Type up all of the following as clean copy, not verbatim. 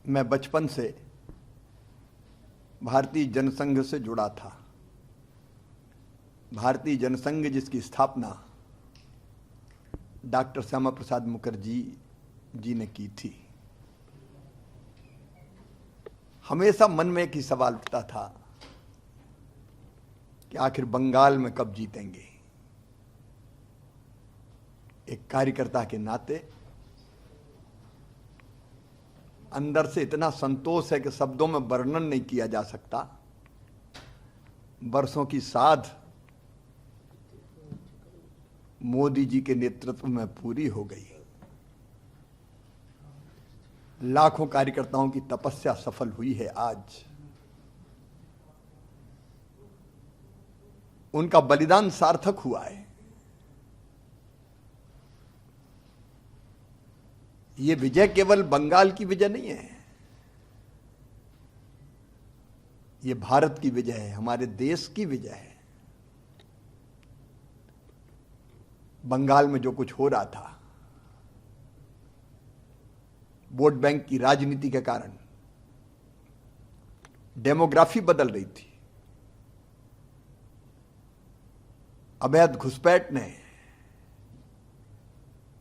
मैं बचपन से भारतीय जनसंघ से जुड़ा था। भारतीय जनसंघ जिसकी स्थापना डॉक्टर श्यामा प्रसाद मुखर्जी जी ने की थी। हमेशा मन में एक ही सवाल उठता था कि आखिर बंगाल में कब जीतेंगे। एक कार्यकर्ता के नाते अंदर से इतना संतोष है कि शब्दों में वर्णन नहीं किया जा सकता। वर्षों की साध मोदी जी के नेतृत्व में पूरी हो गई। लाखों कार्यकर्ताओं की तपस्या सफल हुई है। आज उनका बलिदान सार्थक हुआ है। ये विजय केवल बंगाल की विजय नहीं है, ये भारत की विजय है, हमारे देश की विजय है। बंगाल में जो कुछ हो रहा था, वोट बैंक की राजनीति के कारण डेमोग्राफी बदल रही थी। अवैध घुसपैठ ने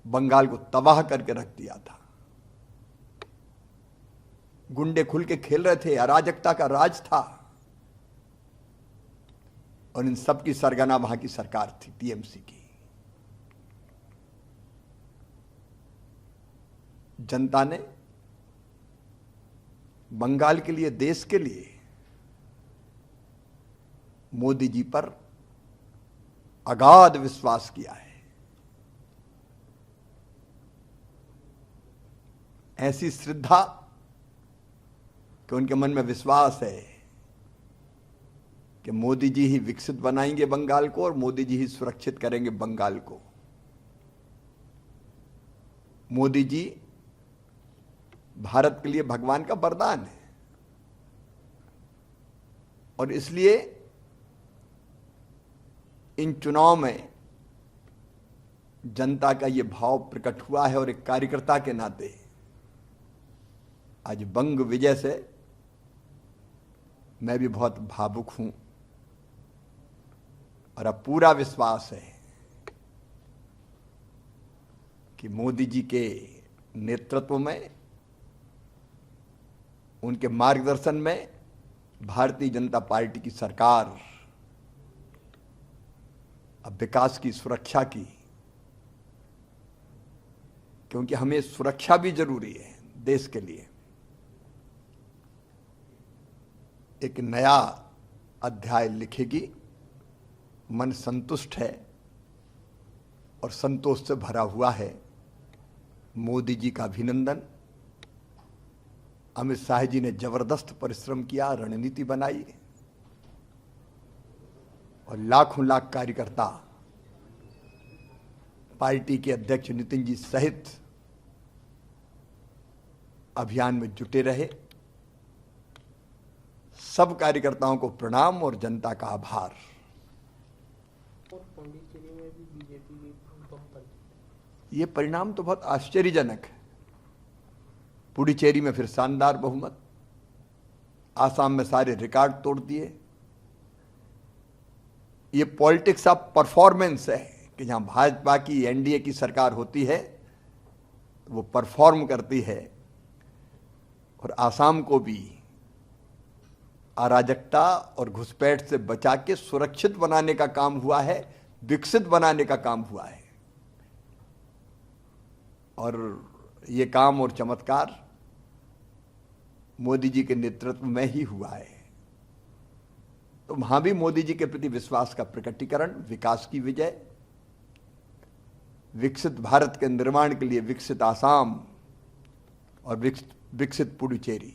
बंगाल को तबाह करके रख दिया था। गुंडे खुल के खेल रहे थे, अराजकता का राज था, और इन सब की सरगना वहां की सरकार थी, टीएमसी की। जनता ने बंगाल के लिए, देश के लिए मोदी जी पर अगाध विश्वास किया है। ऐसी श्रद्धा कि उनके मन में विश्वास है कि मोदी जी ही विकसित बनाएंगे बंगाल को और मोदी जी ही सुरक्षित करेंगे बंगाल को। मोदी जी भारत के लिए भगवान का वरदान है, और इसलिए इन चुनाव में जनता का यह भाव प्रकट हुआ है। और एक कार्यकर्ता के नाते आज बंग विजय से मैं भी बहुत भावुक हूं, और अब पूरा विश्वास है कि मोदी जी के नेतृत्व में, उनके मार्गदर्शन में भारतीय जनता पार्टी की सरकार अब विकास की, सुरक्षा की, क्योंकि हमें सुरक्षा भी जरूरी है देश के लिए, एक नया अध्याय लिखेगी। मन संतुष्ट है और संतोष से भरा हुआ है। मोदी जी का अभिनंदन। अमित शाह जी ने जबरदस्त परिश्रम किया, रणनीति बनाई, और लाखों लाख कार्यकर्ता पार्टी के अध्यक्ष नितिन जी सहित अभियान में जुटे रहे। सब कार्यकर्ताओं को प्रणाम और जनता का आभार। ये परिणाम तो बहुत आश्चर्यजनक है। पुडुचेरी में फिर शानदार बहुमत, आसाम में सारे रिकॉर्ड तोड़ दिए। ये पॉलिटिक्स ऑफ परफॉर्मेंस है कि जहां भाजपा की, एनडीए की सरकार होती है, वो परफॉर्म करती है। और आसाम को भी अराजकता और घुसपैठ से बचा के सुरक्षित बनाने का काम हुआ है, विकसित बनाने का काम हुआ है। और ये काम और चमत्कार मोदी जी के नेतृत्व में ही हुआ है। तो वहां भी मोदी जी के प्रति विश्वास का प्रकटीकरण, विकास की विजय, विकसित भारत के निर्माण के लिए विकसित आसाम और विकसित पुडुचेरी।